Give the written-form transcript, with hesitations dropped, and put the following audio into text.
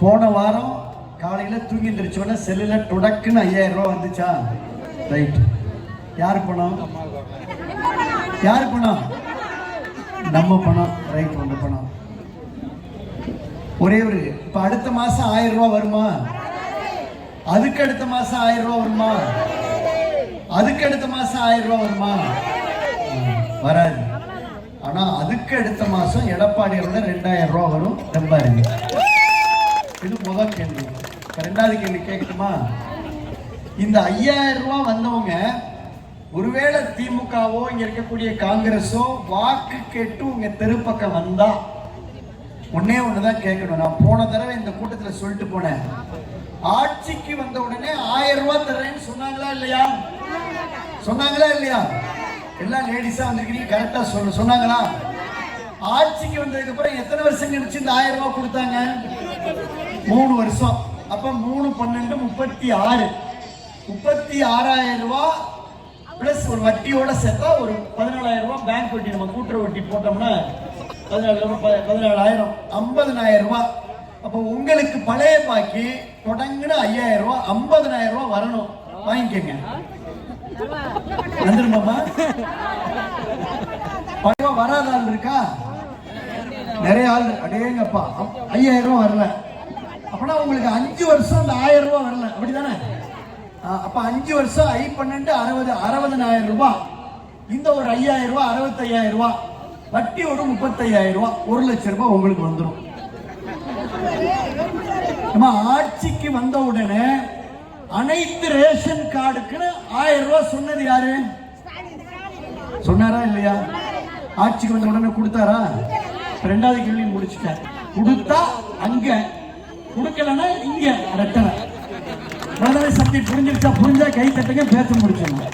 போன வாரம் காலையில தூங்கி எந்திரிச்சோன்னா செல்லுல டொடக்குன்னு 5000 ரூபாய் வந்துச்சா? ரைட். யாரு பணம்? யாரு பணம்? நம்ம பணம். ரைட். உங்க பணம். ஒரே ஒரு இப்ப அடுத்த மாசம் 1000 ரூபாய் வருமா? அதுக்கு அடுத்த மாசம் 1000 ரூபாய் வருமா? அதுக்கு அடுத்த மாசம் 1000 ரூபாய் வருமா? வராது. ஆனா அதுக்கு அடுத்த மாசம் எடப்பாடியோட 2000 ரூபாய் வரும். பாருங்க, இது முதல் கேள்வி. ரெண்டாவது கேள்வி கேட்கட்டுமா? இந்த 5000 ரூபாய் வந்தவங்க ஒருவேளை திமுகவோ இங்க இருக்கக்கூடிய காங்கிரஸோ வாக்கு கேட்டு உங்க தெருப்பக்கம் வந்தா ஒன்னே ஒண்ணுதான் கேட்கணும். நான் போன தடவை இந்த கூட்டத்துல சொல்லிட்டு போனேன், ஆட்சிக்கு வந்த உடனே 1000 ரூபாய் தர்றேன்னு சொன்னாங்களா இல்லையா? சொன்னாங்களா இல்லையா? எல்லாம் லேடிஸா வந்திருக்கீங்க, கரெக்டா சொன்னாங்களா? ஆட்சிக்கு வந்ததுக்கு அப்புறம் எத்தனை வருஷம் கழிச்சு இந்த 1000 ரூபாய் கொடுத்தாங்க? 3 வருஷம். அப்ப 3 12 36. 36,000 ரூபாய் பிளஸ் ஒரு வட்டியோட சேர்த்தா ஒரு 14,000 ரூபாய் பேங்க் வட்டி, நம்ம கூட்டுற வட்டி போட்டோம்னா 17,000 50,000 ரூபாய். அப்ப உங்களுக்கு பழைய பாக்கி தொடங்குன 5000 ரூபாய் 50,000 ரூபாய் வரணும். வாங்கிக்கங்க. வந்துருமாமா? பழைய வராத ஆள் இருக்கா? நிறைய ஆள். அடேங்கப்பா, 5000 ரூபாய் வரல. அப்பனா உங்களுக்கு 5 வருஷம் அந்த 1000 ரூபாய் வரல, அப்படிதானே? அப்ப 5 வருஷம் 12 60,000 ரூபாய். இந்த ஒரு 5000 ரூபாய் 65,000 ரூபாய் வட்டி, ஒரு 35,000 ரூபாய், 1,00,000 ரூபாய் உங்களுக்கு வந்துடும். நம்ம ஆட்சிக்கு வந்த உடனே அனைத்து ரேஷன் கார்டுக்குன்னு 1000 ரூபாய் சொன்னது யாரு? சொன்னாரா இல்லையா? ஆட்சிக்கு வந்த உடனே கொடுத்தாரா? ரெண்டாவது கேள்வி முடிச்சுட்டேன். கொடுத்தா அங்க, கொடுக்கலன்னா இங்க. ரெட்டனை சப்ஜெக்ட் புரிஞ்சிருச்சா? புரிஞ்சா கை தட்டுங்க, பேச முடிச்சிடணும்.